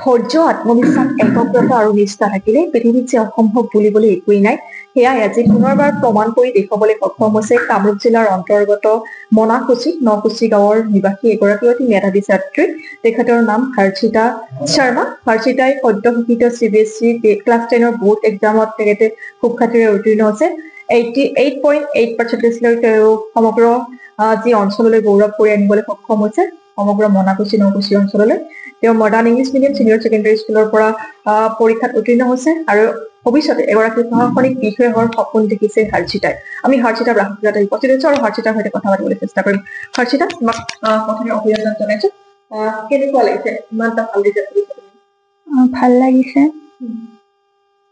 ধৈৰ্য, আত্মবিশ্বাস, একাগ্ৰতা আৰু নিষ্ঠা থাকিলে পৃথিৱীত যে অসম্ভৱ বুলিবলৈ একোৱেই নাই। সেয়াই আজি পুনৰবাৰ প্ৰমাণ কৰি দেখুৱাবলৈ সক্ষম হৈছে কামৰূপ জিলাৰ অন্তৰ্গত মনাকুচি নকুচি গাঁৱৰ নিবাসী এগৰাকী অতি মেধাৱী ছাত্ৰী। তেখেতৰ নাম হৰ্ষিতা শৰ্মা। হৰ্ষিতাই সদ্য ঘোষিত CBSE ক্লাছ 10ৰ বোৰ্ড এক্সামত তেখেতে সুখ্যাতিৰে উত্তীৰ্ণ হৈছে। 88.8% লৈ তেওঁ সমগ্ৰ যি অঞ্চললৈ গৌৰৱ কৰি আনিবলৈ সক্ষম হৈছে, সমগ্ৰ মনাকুচি নকুচি অঞ্চললৈ। তেওঁ modern English medium senior secondary স্কুলৰ পৰা পৰীক্ষাত উত্তীৰ্ণ হৈছে আৰু ভৱিষ্যতে এগৰাকী প্ৰশাসনিক বিষয়া হোৱাৰ সপোন দেখিছে হৰ্ষিতাই। আমি হৰ্ষিতাৰ বাসগৃহত উপস্থিত হৈছো আৰু হৰ্ষিতাৰ সৈতে কথা পাতিবলৈ চেষ্টা কৰিম। হৰ্ষিতা, তোমাক প্ৰথমে অভিনন্দন জনাইছো। কেনেকুৱা লাগিছে ইমানটা ভাল ৰিজাল্ট কৰিছা তুমি? ভাল লাগিছে।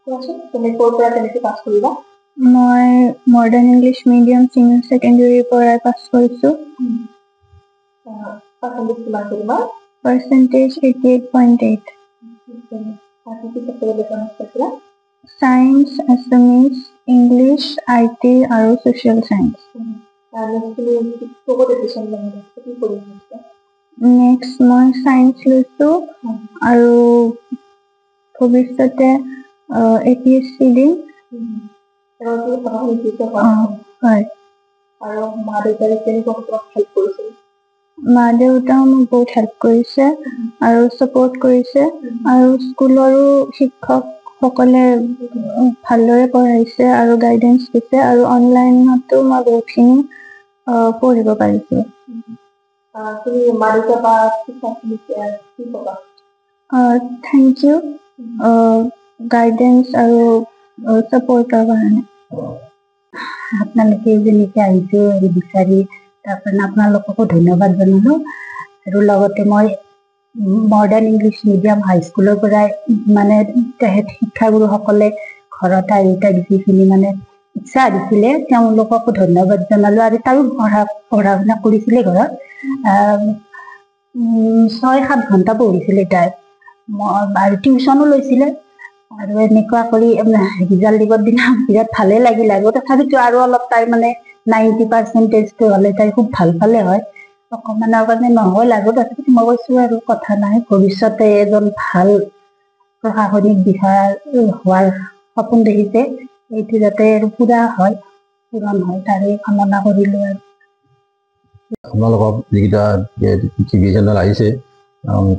কোৱাচোন তুমি ক'ৰ পৰা কেনেকৈ পাছ কৰিবা? মই মডাৰ্ণ ইংলিছ মিডিয়াম চিনিয়ৰ ছেকেণ্ডাৰীৰ পৰা পাছ কৰিছো। পাৰ্চেণ্টেজ কিমান তোমাৰ? Percentage 88.8। Science, Assamese, English, IT আৰু ছ'চিয়েল সায়েন্স। নেক্সট মই সায়েন্স লৈছো আৰু ভৱিষ্যতে APSC দিম। হয়। আৰু মা-দেউতাই কেনেকুৱা হেল্প কৰিছিল? মা-দেউতাও মোক বহুত হেল্প কৰিছে আৰু ছাপোৰ্ট কৰিছে আৰু স্কুলৰো শিক্ষকসকলে ভালদৰে পঢ়াইছে আৰু গাইডেন্স দিছে আৰু অনলাইনতো মই বহুতখিনি পঢ়িব পাৰিছো। তুমি মা-দেউতা বা শিক্ষকখিনিক কি ক'বা? থেংক ইউ গাইডেন্স আৰু ছাপোৰ্টৰ কাৰণে। আপোনালোকে যেনেকৈ আহিছে বিচাৰি, তাৰ কাৰণে আপোনালোককো ধন্যবাদ জনালো। আৰু লগতে মই মডাৰ্ণ ইংলিছ মিডিয়াম হাইস্কুলৰ পৰাই মানে শিক্ষাগুৰুসকলে ঘৰত আহি তাক যিখিনি মানে ইচ্ছা দিছিলে তেওঁলোককো ধন্যবাদ জনালো। আৰু তাইও পঢ়া শুনা কৰিছিলে ঘৰত। 6-7 ঘণ্টা পঢ়িছিলে তাই আৰু টিউচনো লৈছিলে। আৰু এনেকুৱা কৰি ৰিজাল্ট দিবৰ দিনা বিৰাট ভালে লাগিল। আৰু তথাপিতো আৰু অলপ তাই মানে 90% হ'লে তাই খুব ভাল পালে হয়, অকণমানৰ কাৰণে নহ'ল। আৰু তথাপিতো মই কৈছো আৰু কথা নাই, ভৱিষ্যতে এজন ভাল প্ৰশাসনিক বিষয়া হোৱাৰ সপোন দেখিছে, এইটো যাতে আৰু পূৰণ হয় তাৰে কামনা কৰিলো। আৰু আপোনালোকক যিকেইটা টিভি চেনেল আহিছে,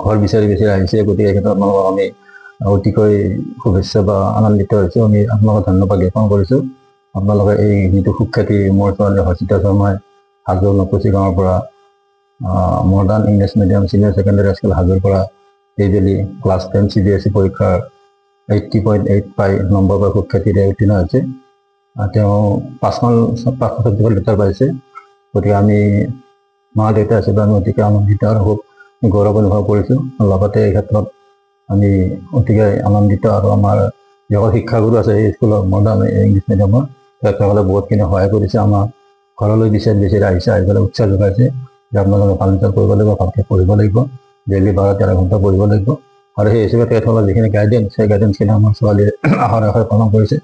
ঘৰ বিচাৰি আহিছে, গতিকে ক্ষেত্ৰত আপোনালোকক আমি অতিকৈ শুভেচ্ছা বা আনন্দিত হৈছোঁ। আমি আপোনালোকক ধন্যবাদ জ্ঞাপন কৰিছোঁ। আপোনালোকে এই যিটো সুখ্যাতি মোৰ ছোৱালী হৰ্ষিতা শৰ্মাই হাজোৰ নকুচি গাঁৱৰ পৰা modern English medium senior secondary school হাজোৰ পৰা এইবেলি ক্লাছ 10 CBSE পৰীক্ষাৰ 80.8 পাই নম্বৰ পৰা সুখ্যাতিৰে উত্তীৰ্ণ হৈছে। তেওঁ 5খন ছাবজেক্টত লেটাৰ পাইছে। গতিকে আমি মা-দেউতা হিচাপে আমি অতিকে আনন্দিত আৰু খুব গৌৰৱ অনুভৱ কৰিছোঁ। লগতে এই ক্ষেত্ৰত আমি অতিকে আনন্দিত আৰু আমাৰ যিসকল শিক্ষাগুৰু আছে এই স্কুলৰ মডাৰ্ণ ইংলিছ মিডিয়ামৰ তেখেতসকলে বহুতখিনি সহায় কৰিছে। আমাক ঘৰলৈ বিচাৰি আহিছে, আহি পেলাই উৎসাহ যোগাইছে যে আপোনালোকে ভাল ৰিজাল্ট কৰিব লাগিব, ভালকৈ পঢ়িব লাগিব, ডেইলি 12-13 ঘণ্টা পঢ়িব লাগিব। আৰু সেই হিচাপে তেখেতসকলৰ যিখিনি গাইডেন্স, সেই গাইডেন্সখিনি আমাৰ ছোৱালীয়ে আখৰে পালন কৰিছে,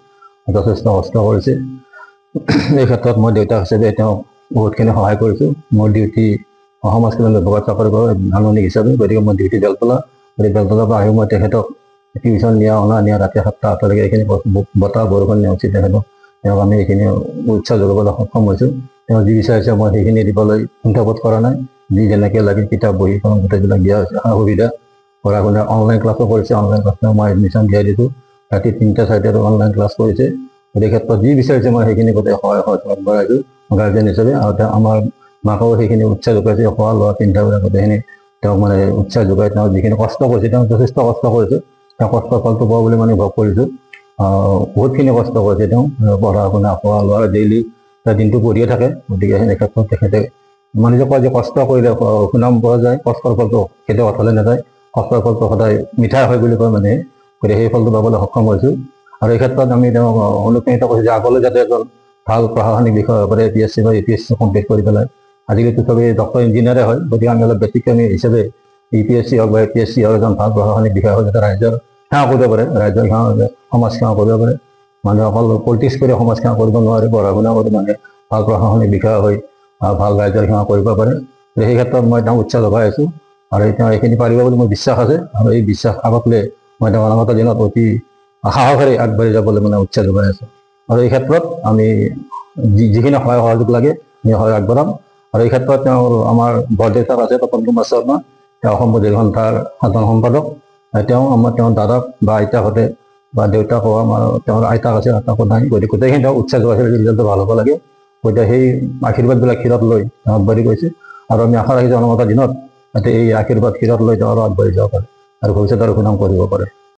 যথেষ্ট কষ্ট কৰিছে। এই ক্ষেত্ৰত মই দেউতাক হিচাপে তেওঁক বহুতখিনি সহায় কৰিছোঁ। মোৰ ডিউটি সমাজ কল্যাণ বিভাগত চাকৰি কৰোঁ আনুষ্ঠানিক হিচাপে। গতিকে মই ডিউটি বেলতলা, বেলতলাৰ পৰা আহি মই তেখেতক টিউচন নিয়া ৰাতি 7-8লৈকে এইখিনি বতাহ বৰষুণ নেওচি তেওঁক আমি এইখিনি উৎসাহ যোগাবলৈ সক্ষম হৈছোঁ। তেওঁ যি বিচাৰিছে মই সেইখিনি দিবলৈ কুণ্ঠাবোধ কৰা নাই। যি যেনেকৈ লাগে কিতাপ বহি কলম গোটেইবিলাক দিয়া হৈছে, সা সুবিধা পঢ়া শুনা অনলাইন ক্লাছো কৰিছে। অনলাইন ক্লাছ মই এডমিশ্যন দিয়াই দিছোঁ। ৰাতি 3-4 অনলাইন ক্লাছ কৰিছে। গতিকে ক্ষেত্ৰত যি বিচাৰিছে মই সেইখিনি গোটেই সহায় আগবঢ়াইছোঁ গাৰ্জেন হিচাপে। আৰু তেওঁ আমাৰ মাকেও সেইখিনি উৎসাহ যোগাইছে, খোৱা লোৱা পিন্ধা গোটেইখিনি তেওঁক মানে উৎসাহ যোগাই তেওঁ যিখিনি কষ্ট কৰিছে, তেওঁ যথেষ্ট কষ্ট কৰিছে। তেওঁ কষ্টৰ ফলটো পোৱা বুলি মই অনুভৱ কৰিছোঁ। বহুতখিনি কষ্ট কৰিছে তেওঁ, পঢ়া শুনা খোৱা লোৱা ডেইলি দিনটো পঢ়িয়ে থাকে। গতিকে সেই ক্ষেত্ৰত তেখেতে মানুহে কয় যে কষ্ট কৰিলে সুনাম পোৱা যায়, কষ্টৰ ফলটো কেতিয়াও অথলে নাযায়, কষ্টৰ ফলটো সদায় মিঠা হয় বুলি কয় মানুহে। গতিকে সেই ফলটো পাবলৈ সক্ষম হৈছোঁ। আৰু এই ক্ষেত্ৰত আমি তেওঁক অনুপ্ৰাণিত কৰিছোঁ যে আগলৈ যাতে এজন ভাল প্ৰশাসনিক বিষয় হ'ব পাৰে, APSC বা APSC কমপ্লিট কৰি পেলাই। আজিকালিতো চবেই ডক্টৰ ইঞ্জিনিয়াৰে হয়। গতিকে আমি অলপ বেছিকৈ আমি হিচাপে APSC হওক বা APSC হওক এজন ভাল প্ৰশাসনিক বিষয় হয়, যাতে ৰাইজৰ সেৱা কৰিব পাৰে, ৰাইজৰ সমাজ সেৱা কৰিব পাৰে। মানুহে অকল পলিটিক্স কৰি সমাজ সেৱা কৰিব নোৱাৰে, পঢ়া শুনা কৰি মানুহে ভাল প্ৰশাসনিক বিষয়া হৈ ভাল ৰাইজৰ সেৱা কৰিব পাৰে। সেই ক্ষেত্ৰত মই তেওঁক উৎসাহ যোগাই আছোঁ। আৰু তেওঁ এইখিনি পাৰিব বুলি মোৰ বিশ্বাস আছে আৰু এই বিশ্বাস আগত লৈ মই তেওঁ অনাগত দিনত অতি সাহসেৰে আগবাঢ়ি যাবলৈ মানে উৎসাহ যোগাই আছোঁ আৰু এই ক্ষেত্ৰত আমি যিখিনি সহায় সহযোগ লাগে আমি সহায় আগবঢ়াম আৰু এই ক্ষেত্ৰত তেওঁৰ আমাৰ বৰদেউতাক আছে তপন কুমাৰ শৰ্মা তেওঁ অসম বধিৰ সন্থাৰ সাধাৰণ সম্পাদক তেওঁৰ দাদাক বা আইতাকহঁতে বা দেউতাক হওক আমাৰ তেওঁৰ আইতাক আছে আইতাকো নাই গতিকে গোটেইখিনি তেওঁ উৎসাহ যোগাইছে ৰিজাল্টটো ভাল হ'ব লাগে গতিকে সেই আশীৰ্বাদবিলাক ক্ষীৰত লৈ তেওঁ আগবাঢ়ি গৈছে আৰু আমি আশা ৰাখিছোঁ অনাগত দিনত যাতে এই আশীৰ্বাদ ক্ষীৰত লৈ তেওঁ আৰু আগবাঢ়ি যাব পাৰে আৰু ভৱিষ্যতে আৰু সুনাম কৰিব পাৰে